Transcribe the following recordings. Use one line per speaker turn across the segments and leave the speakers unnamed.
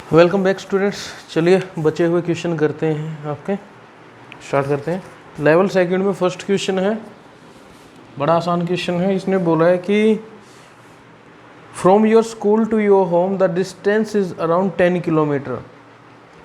Welcome back students. चलिए बचे हुए क्वेश्चन करते हैं आपके, स्टार्ट करते हैं। लेवल सेकंड में फर्स्ट क्वेश्चन है, बड़ा आसान क्वेश्चन है। इसने बोला है कि from your school to your home the distance is around 10 kilometre.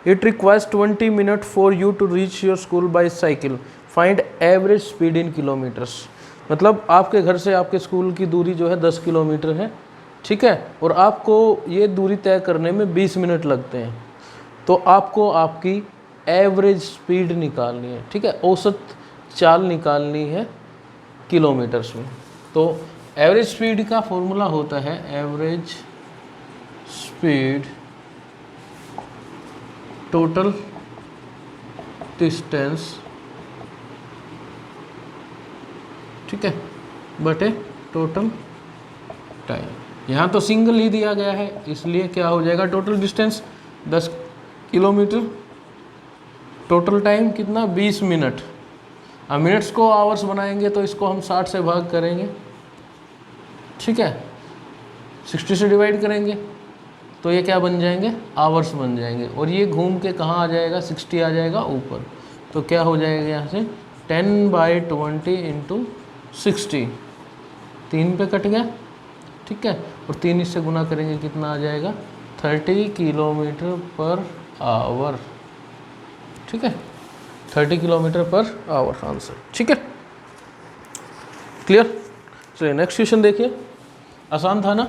It requires 20 minute for you to reach your school by cycle. Find average speed in kilometres. मतलब आपके घर से आपके स्कूल की दूरी जो है 10 किलोमीटर है, ठीक है, और आपको ये दूरी तय करने में 20 मिनट लगते हैं। तो आपको आपकी एवरेज स्पीड निकालनी है, ठीक है, औसत चाल निकालनी है किलोमीटर्स में। तो एवरेज स्पीड का फॉर्मूला होता है एवरेज स्पीड टोटल डिस्टेंस, ठीक है, बटे टोटल टाइम। यहाँ तो सिंगल ही दिया गया है, इसलिए क्या हो जाएगा, total distance 10 kilometre, total time कितना 20 मिनट। अब मिनट्स को आवर्स बनाएंगे तो इसको हम 60 से भाग करेंगे, ठीक है, 60 से डिवाइड करेंगे तो ये क्या बन जाएंगे, आवर्स बन जाएंगे। और ये घूम के कहाँ आ जाएगा, 60 आ जाएगा ऊपर। तो क्या हो जाएगा यहाँ से 10/20 इंटू 60, 3 पे कट गया, ठीक है, और 3 इससे गुना करेंगे कितना आ जाएगा 30 किलोमीटर पर आवर, ठीक है, 30 किलोमीटर पर आवर आंसर, ठीक है, क्लियर। चलिए नेक्स्ट क्वेश्चन देखिए, आसान था ना।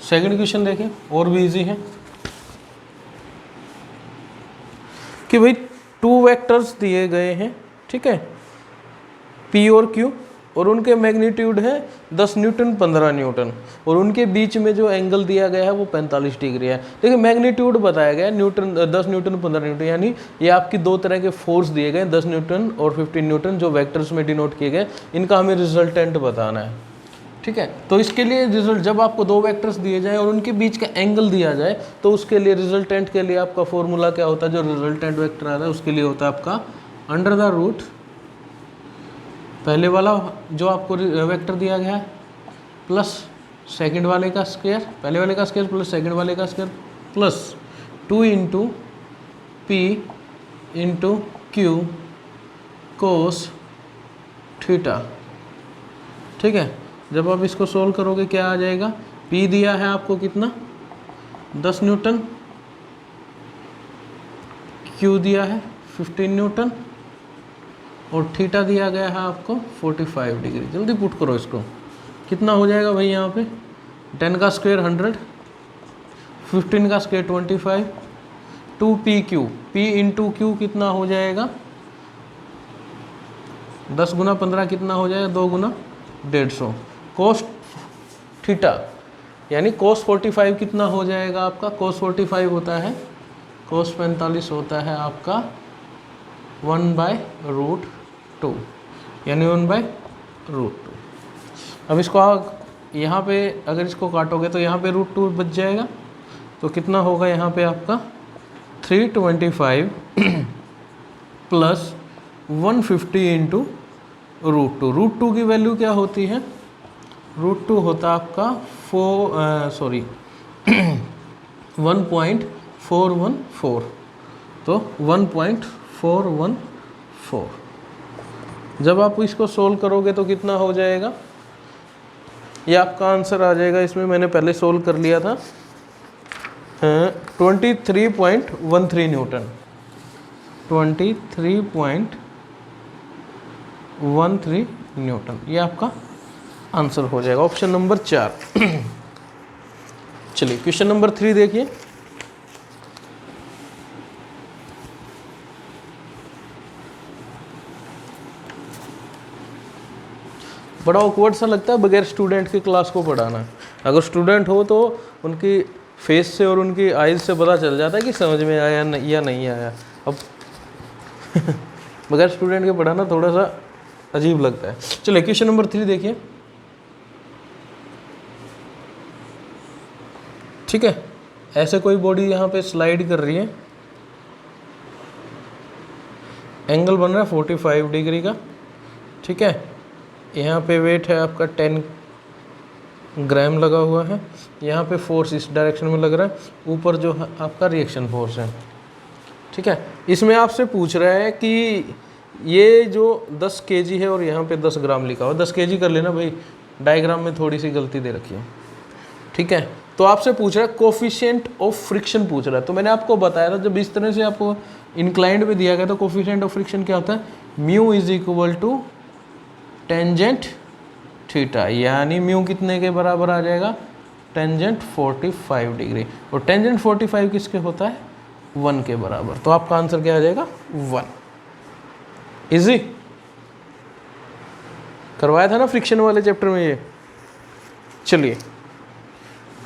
सेकंड क्वेश्चन देखिए, और भी इजी है कि भाई 2 वेक्टर्स दिए गए हैं, ठीक है, P और Q, और उनके मैग्नीट्यूड है 10 न्यूटन 15 न्यूटन, और उनके बीच में जो एंगल दिया गया है वो 45 डिग्री है। देखिए मैग्नीट्यूड बताया गया है न्यूटन, 10 न्यूटन 15 न्यूटन, यानी ये आपकी दो तरह के फोर्स दिए गए, 10 न्यूटन और 15 न्यूटन, जो वेक्टर्स में डिनोट किए गए। इनका हमें रिजल्टेंट बताना है, ठीक है। तो इसके लिए रिजल्ट, जब आपको 2 वेक्टर्स दिए जाए और उनके बीच का एंगल दिया जाए तो उसके लिए रिजल्टेंट के लिए आपका फॉर्मूला क्या होता है, जो रिजल्टेंट वेक्टर आता है उसके लिए होता है आपका अंडर द रूट पहले वाला जो आपको वेक्टर दिया गया है प्लस सेकंड वाले का स्क्वायर, पहले वाले का स्क्वायर प्लस सेकंड वाले का square, plus 2 into P into Q cos theta, ठीक है। जब आप इसको सोल्व करोगे क्या आ जाएगा, P दिया है आपको कितना 10 न्यूटन, Q दिया है 15 न्यूटन, और थीटा दिया गया है आपको 45 डिग्री। जल्दी पुट करो इसको, कितना हो जाएगा भाई, यहाँ पे 10 का स्क्वायर 100, 15 का square 25, 2PQ, P into Q कितना हो जाएगा 10 गुना 15 कितना हो जाएगा 2 गुना 150, कोस थीटा यानी कोस 45 कितना हो जाएगा आपका, कोस 45 होता है, कोस 45 होता है आपका 1/√2, यानी 1/√2। अब इसको यहाँ पे अगर इसको काटोगे तो यहाँ पे √2 बच जाएगा, तो कितना होगा यहाँ पे आपका 325 प्लस 150 इंटू √2। √2 की वैल्यू क्या होती है, √2 होता आपका 1.414, तो 1.414। जब आप इसको सोल्व करोगे तो कितना हो जाएगा, ये आपका आंसर आ जाएगा। इसमें मैंने पहले सोल्व कर लिया था 23.13 न्यूटन, 23.13 न्यूटन, ये आपका आंसर हो जाएगा, ऑप्शन नंबर 4। चलिए क्वेश्चन नंबर 3 देखिए, बड़ा ऑकवर्ड सा लगता है बगैर स्टूडेंट के क्लास को पढ़ाना। अगर स्टूडेंट हो तो उनकी फेस से और उनकी आइज से पता चल जाता है कि समझ में आया या नहीं आया। अब बगैर स्टूडेंट के पढ़ाना थोड़ा सा अजीब लगता है। चलिए क्वेश्चन नंबर 3 देखिए, ठीक है, ऐसे कोई बॉडी यहाँ पे स्लाइड कर रही है, एंगल बन रहा है 45 डिग्री का, ठीक है, यहाँ पे वेट है आपका 10 ग्राम लगा हुआ है, यहाँ पे फोर्स इस डायरेक्शन में लग रहा है, ऊपर जो है आपका रिएक्शन फोर्स है। ठीक है, इसमें आपसे पूछ रहा है कि ये जो 10 kg है और यहाँ पे 10 ग्राम लिखा हुआ, 10 kg कर लेना भाई, डायग्राम में थोड़ी सी गलती दे रखी है। ठीक है, तो आपसे पूछ रहा है कोफिशिएंट ऑफ फ्रिक्शन पूछ रहा है। तो मैंने आपको बताया था जब इस तरह से आपको इंक्लाइंड में दिया गया तो कोफिशिएंट ऑफ फ्रिक्शन क्या होता है, mu is equal to tangent theta, यानी म्यू कितने के बराबर आ जाएगा, टेंजेंट 45 डिग्री, और टेंजेंट 45 किसके होता है, 1 के बराबर। तो आपका आंसर क्या आ जाएगा, 1। इजी करवाया था ना फ्रिक्शन वाले चैप्टर में ये। चलिए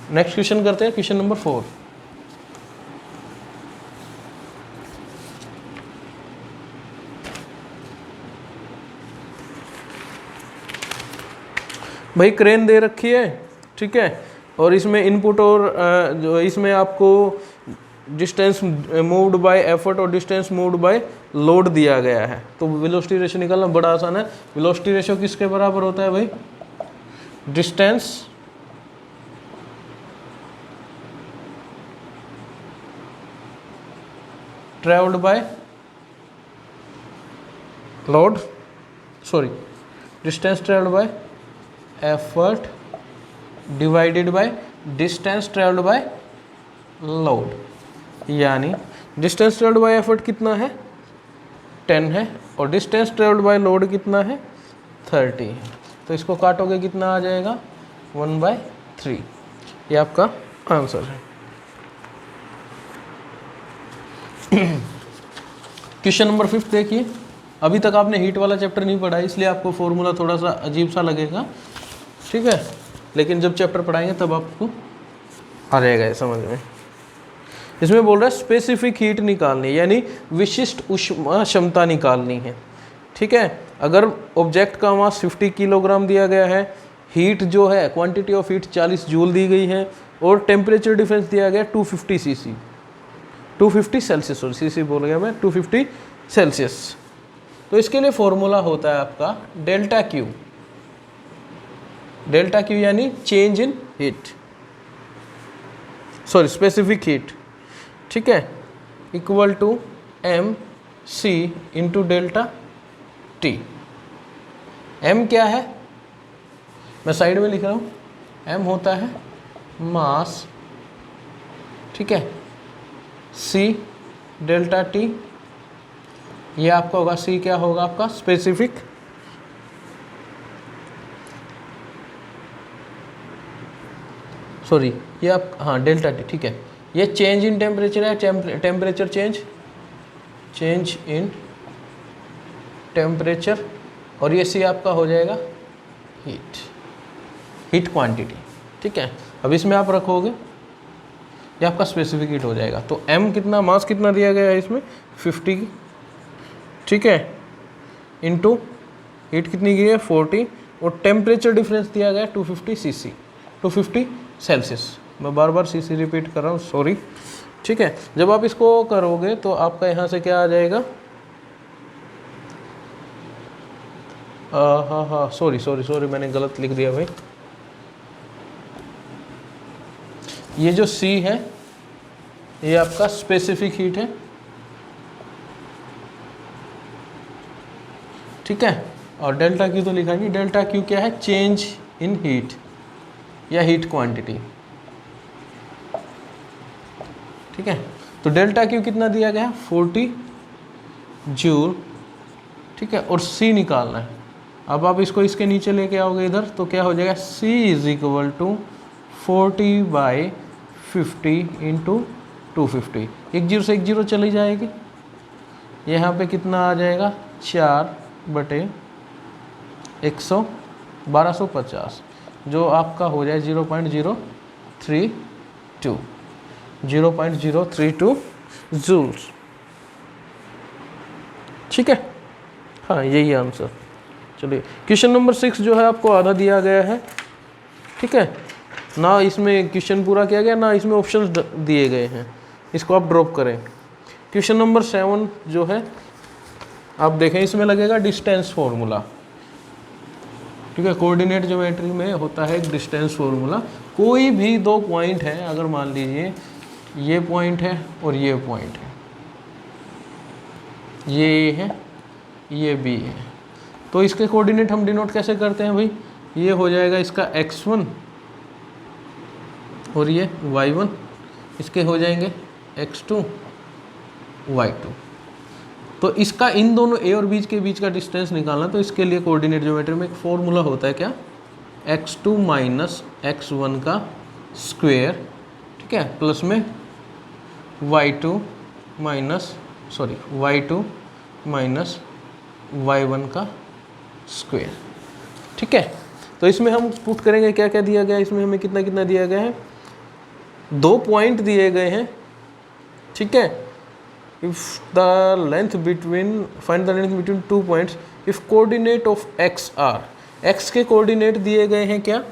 नेक्स्ट क्वेश्चन करते हैं, क्वेश्चन नंबर 4। भाई क्रेन दे रखी है, ठीक है, और इसमें इनपुट और जो इसमें आपको डिस्टेंस मूव्ड बाय एफर्ट और डिस्टेंस मूव्ड बाय लोड दिया गया है। तो वेलोसिटी रेशियो निकालना बड़ा आसान है। वेलोसिटी रेशियो किसके बराबर होता है भाई, distance travelled by load, sorry distance travelled by effort divided by distance travelled by load, यानी डिस्टेंस ट्रेवल्ड बाय एफर्ट कितना है, 10 है, और डिस्टेंस ट्रेवल्ड बाय लोड कितना है, 30 है। तो इसको काटोगे कितना आ जाएगा, 1/3। ये आपका आंसर है। क्वेश्चन नंबर 5 देखिए। अभी तक आपने हीट वाला चैप्टर नहीं पढ़ा इसलिए आपको फॉर्मूला थोड़ा सा अजीब सा लगेगा, ठीक है, लेकिन जब चैप्टर पढ़ाएंगे तब आपको आ जाएगा ये समझ में। इसमें बोल रहा है स्पेसिफिक हीट निकालनी, यानी विशिष्ट ऊष्मा क्षमता निकालनी है। ठीक है, अगर ऑब्जेक्ट का मास 50 किलोग्राम दिया गया है, हीट जो है क्वांटिटी ऑफ हीट 40 जूल दी गई है, और टेम्परेचर डिफरेंस दिया गया 250 सीसी, 250 सेल्सियस, और सीसी बोल गया मैं, 250 सेल्सियस। तो इसके लिए फॉर्मूला होता है आपका डेल्टा क्यू। डेल्टा क्यू यानी change in heat, sorry specific heat, ठीक है, equal to M C into delta T. M क्या है, मैं साइड में लिख रहा हूँ, एम होता है मास, ठीक है, सी डेल्टा टी, ये आपका होगा, सी क्या होगा आपका स्पेसिफिक, सॉरी ये आप, हाँ डेल्टा टी, ठीक है, ये चेंज इन टेम्परेचर है, temperature change, change in temperature, और ये सी आपका हो जाएगा हीट, हीट क्वांटिटी, ठीक है। अब इसमें आप रखोगे ये आपका स्पेसिफिक हीट हो जाएगा। तो m कितना, मास कितना दिया गया है इसमें 50, ठीक है, इनटू हीट कितनी की है 40, और टेम्परेचर डिफरेंस दिया गया 250 सीसी, 250 सेल्सियस। मैं बार बार सीसी रिपीट कर रहा हूँ, सॉरी, ठीक है। जब आप इसको करोगे तो आपका यहाँ से क्या आ जाएगा, हाँ सॉरी मैंने गलत लिख दिया भाई। ये जो C है ये आपका स्पेसिफिक हीट है, ठीक है, और डेल्टा क्यू तो लिखा नहीं, डेल्टा क्यू क्या है, चेंज इन हीट या हीट क्वांटिटी, ठीक है। तो डेल्टा क्यू कितना दिया गया 40 जूल, ठीक है, और C निकालना है। अब आप इसको इसके नीचे लेके आओगे इधर, तो क्या हो जाएगा, C is equal to 40/50 into 250, एक जीरो से एक जीरो चली जाएगी, यहाँ पे कितना आ जाएगा 4/100, 1250, जो आपका हो जाए 0.032 जूल्स, ठीक है, हाँ यही आंसर। चलिए क्वेश्चन नंबर 6 जो है आपको आधा दिया गया है, ठीक है, ना इसमें क्वेश्चन पूरा किया गया ना इसमें ऑप्शंस दिए गए हैं, इसको आप ड्रॉप करें। क्वेश्चन नंबर 7 जो है आप देखें, इसमें लगेगा डिस्टेंस फॉर्मूला, ठीक है। कोऑर्डिनेट ज्योमेट्री में होता है एक डिस्टेंस फॉर्मूला। कोई भी दो पॉइंट है, अगर मान लीजिए ये पॉइंट है और ये पॉइंट है, ये ए है, ये बी है, तो इसके कोऑर्डिनेट हम डिनोट कैसे करते हैं भाई? ये हो जाएगा इसका x1 और ये y1, इसके हो जाएंगे x2 y2। तो इसका इन दोनों ए और बी के बीच का डिस्टेंस निकालना, तो इसके लिए कोऑर्डिनेट ज्योमेट्री में एक फॉर्मूला होता है क्या? x2 माइनस x1 का स्क्वायर, ठीक है, प्लस में y2 minus y2 minus y1 का स्क्वायर, ठीक है। तो इसमें हम पुट करेंगे क्या क्या दिया गया है, इसमें हमें कितना कितना दिया गया है, दो पॉइंट दिए गए हैं, ठीक है। If the length between, find the length between two points if coordinate of X R, X के कोऑर्डिनेट दिए गए हैं क्या,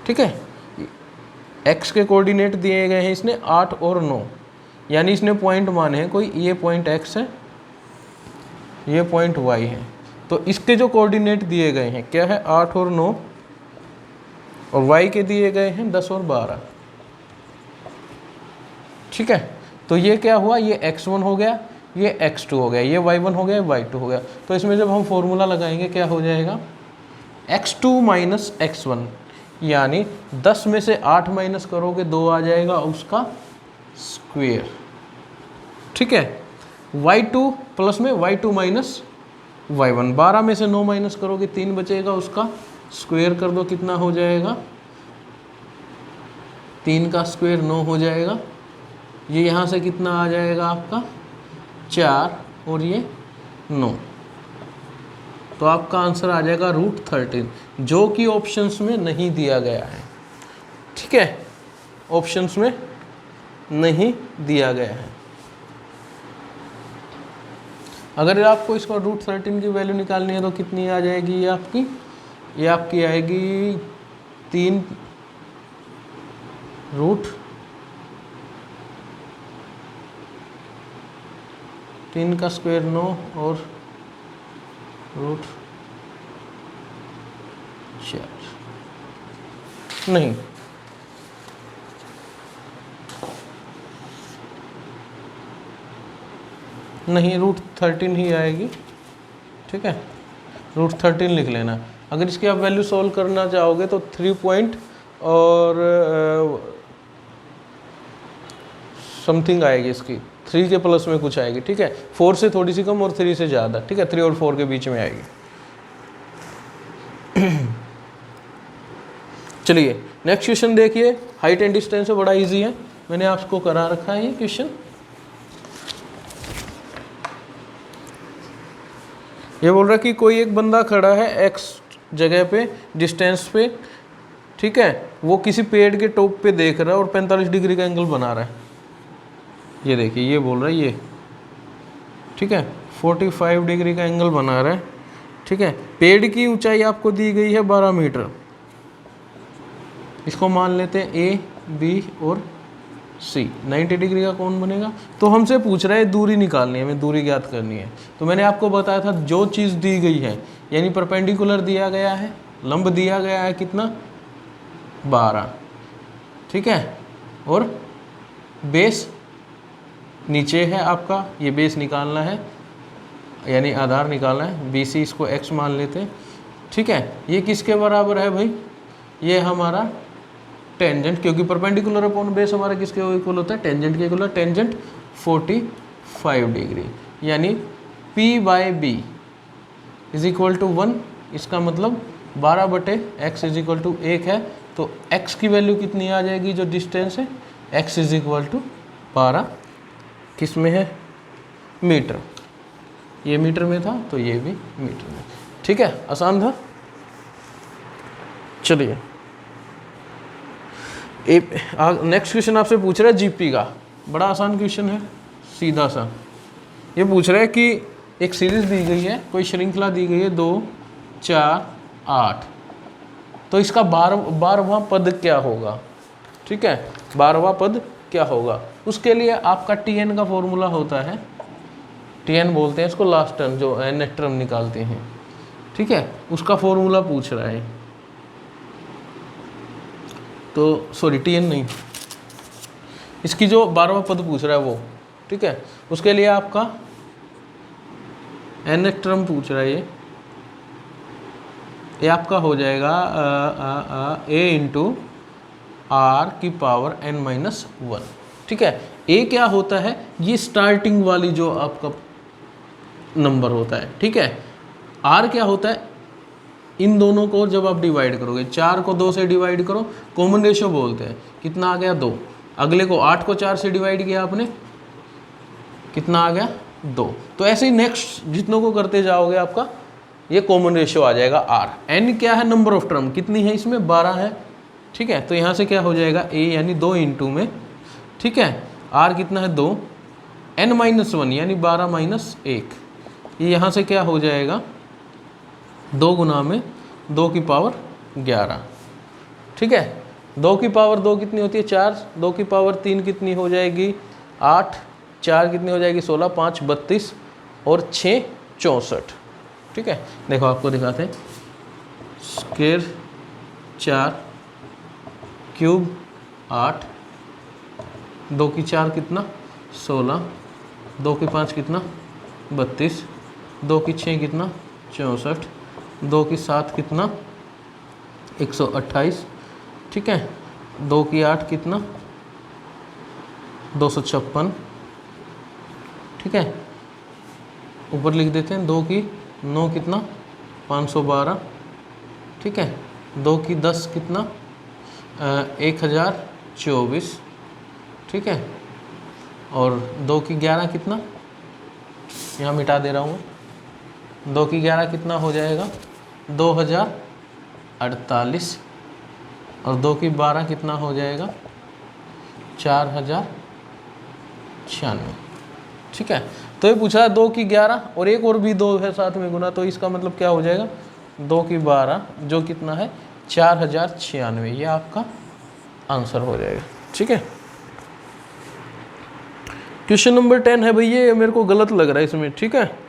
ठीक है, एक्स के कोऑर्डिनेट दिए गए हैं इसने 8 और 9, यानी इसने पॉइंट माने हैं कोई, ये पॉइंट एक्स है, ये पॉइंट वाई है, तो इसके जो कोऑर्डिनेट दिए गए हैं क्या है, 8 और 9, और y के दिए गए हैं 10 और 12, ठीक है। तो ये क्या हुआ, ये x1 हो गया, ये x2 हो गया, ये y1 हो गया, y2 हो गया। तो इसमें जब हम फॉर्मूला लगाएंगे क्या हो जाएगा, x2 माइनस x1, यानी 10 में से 8 माइनस करोगे 2 आ जाएगा उसका स्क्वायर, ठीक है। y2 प्लस में y2 माइनस y1, 12 में से 9 माइनस करोगे 3 बचेगा, उसका स्क्वायर कर दो, कितना हो जाएगा, 3 का स्क्वायर 9 हो जाएगा। ये यहाँ से कितना आ जाएगा आपका 4 और ये 9, तो आपका आंसर आ जाएगा √13, जो कि ऑप्शंस में नहीं दिया गया है, ठीक है, ऑप्शंस में नहीं दिया गया है। अगर आपको इसको √13 की वैल्यू निकालनी है तो कितनी आ जाएगी ये आपकी आएगी 3 का स्क्वायर 9 और √4 नहीं, √13 ही आएगी, ठीक है, √13 लिख लेना। अगर इसकी आप वैल्यू सॉल्व करना चाहोगे तो 3 पॉइंट और समथिंग आएगी, इसकी 3 के प्लस में कुछ आएगी, ठीक है, 4 से थोड़ी सी कम और 3 से ज़्यादा, ठीक है, 3 और 4 के बीच में आएगी। चलिए नेक्स्ट क्वेश्चन देखिए, हाइट एंड डिस्टेंस है, बड़ा इजी है, मैंने आपको करा रखा है ये क्वेश्चन। ये बोल रहा है कि कोई एक बंदा खड़ा है x जगह पे, डिस्टेंस पे, ठीक है, वो किसी पेड़ के टॉप पे देख रहा है और 45 डिग्री का एंगल बना रहा है। ये देखिए, ये बोल रहा है ये, ठीक है, 45 डिग्री का एंगल बना रहा है, ठीक है। पेड़ की ऊंचाई आपको दी गई है 12 मीटर, इसको मान लेते हैं ए, बी और सी, 90 डिग्री का कौन बनेगा। तो हमसे पूछ रहा है दूरी निकालनी है, हमें दूरी ज्ञात करनी है। तो मैंने आपको बताया था जो चीज़ दी गई है, यानी परपेंडिकुलर दिया गया है, लंब दिया गया है कितना 12, ठीक है, और बेस नीचे है आपका, ये बेस निकालना है, यानी आधार निकालना है, BC इसको x मान लेते हैं, ठीक है। ये किसके बराबर है भाई, ये हमारा टेंजेंट, क्योंकि परपेंडिकुलर अपॉन बेस हमारा किसके इक्वल होता है, टेंजेंट के इक्वल, टेंजेंट 45 डिग्री, यानी P/B इज इक्वल टू 1, इसका मतलब 12/x इज इक्वल टू 1 है। तो x की वैल्यू कितनी आ जाएगी, जो डिस्टेंस है, x इज इक्वल टू 12, किस में है, मीटर, ये मीटर में था तो ये भी मीटर में, ठीक है, आसान था। चलिए नेक्स्ट क्वेश्चन आपसे पूछ रहा है जीपी का, बड़ा आसान क्वेश्चन है, सीधा सा। ये पूछ रहा है कि एक सीरीज दी गई है, कोई श्रृंखला दी गई है 2, 4, 8, तो इसका 12वां पद क्या होगा, ठीक है, 12वां पद क्या होगा। उसके लिए आपका TN का फॉर्मूला होता है, TN बोलते हैं इसको, लास्ट टर्म जो नेट टर्म निकालते हैं, ठीक है, उसका फॉर्मूला पूछ रहा है। तो सॉरी Tn नहीं, इसकी जो 12वां पद पूछ रहा है वो, ठीक है, उसके लिए आपका nth टर्म पूछ रहा है ये आपका हो जाएगा a इंटू आर की पावर n-1, ठीक है। a क्या होता है, ये स्टार्टिंग वाली जो आपका नंबर होता है, ठीक है। r क्या होता है, इन दोनों को जब आप डिवाइड करोगे, 4 को 2 से डिवाइड करो, कॉमन रेशियो बोलते हैं, कितना आ गया 2। अगले को 8 को 4 से डिवाइड किया आपने, कितना आ गया 2। तो ऐसे ही नेक्स्ट जितनों को करते जाओगे आपका ये कॉमन रेशियो आ जाएगा r। n क्या है, नंबर ऑफ टर्म कितनी है इसमें, 12 है, ठीक है। तो यहाँ से क्या हो जाएगा a यानी 2 इंटू में, ठीक है, r कितना है 2, n-1 यानी 12 माइनस 1, ये यहाँ से क्या हो जाएगा 2 गुना में 2 की पावर 11, ठीक है। 2 की पावर 2 कितनी होती है 4, 2 की पावर 3 कितनी हो जाएगी 8, 4 कितनी हो जाएगी 16, 5 32 और 6 64, ठीक है। देखो आपको दिखाते हैं, स्क्वायर 4 क्यूब 8, 2 की 4 कितना 16, 2 की 5 कितना 32, 2 की 6 कितना 64, 2 की 7 कितना 128, ठीक है, 2 की 8 कितना 256, ठीक है। ऊपर लिख देते हैं 2 की 9 कितना 512, ठीक है, 2 की 10 कितना 1024, ठीक है, और 2 की 11 कितना, यहाँ मिटा दे रहा हूँ, 2 की 11 कितना हो जाएगा 2048, और 2 की 12 कितना हो जाएगा 4096, ठीक है। तो ये पूछा 2 की 11 और एक और भी 2 है साथ में गुना, तो इसका मतलब क्या हो जाएगा 2 की 12 जो कितना है 4096, ये आपका आंसर हो जाएगा, ठीक है। क्वेश्चन नंबर 10 है भैया, ये मेरे को गलत लग रहा है इसमें, ठीक है।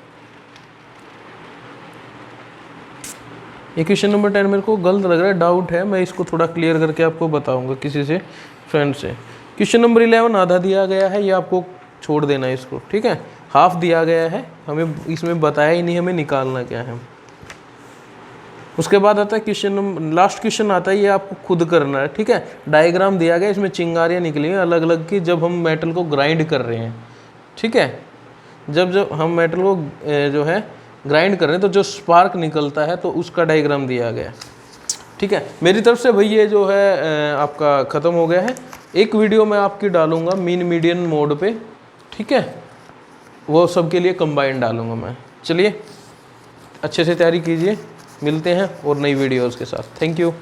ये क्वेश्चन नंबर 10 मेरे को गलत लग रहा है, डाउट है, मैं इसको थोड़ा क्लियर करके आपको बताऊंगा किसी से, फ्रेंड से। क्वेश्चन नंबर 11 आधा दिया गया है, ये आपको छोड़ देना है इसको, ठीक है। हाफ दिया गया है, हमें इसमें बताया ही नहीं हमें निकालना क्या है। उसके बाद आता है क्वेश्चन नंबर, लास्ट क्वेश्चन आता है, ये आपको खुद करना है, ठीक है। डायग्राम दिया गया, इसमें चिंगारियाँ निकली हैं अलग अलग की, जब हम मेटल को ग्राइंड कर रहे हैं, ठीक है। जब हम मेटल को जो है ग्राइंड कर रहे हैं तो जो स्पार्क निकलता है, तो उसका डायग्राम दिया गया है, ठीक है। मेरी तरफ से भाई ये जो है आपका ख़त्म हो गया है। एक वीडियो मैं आपकी डालूंगा मीन मीडियन मोड पे, ठीक है, वो सबके लिए कंबाइन डालूंगा मैं। चलिए अच्छे से तैयारी कीजिए, मिलते हैं और नई वीडियोज़ के साथ। Thank you.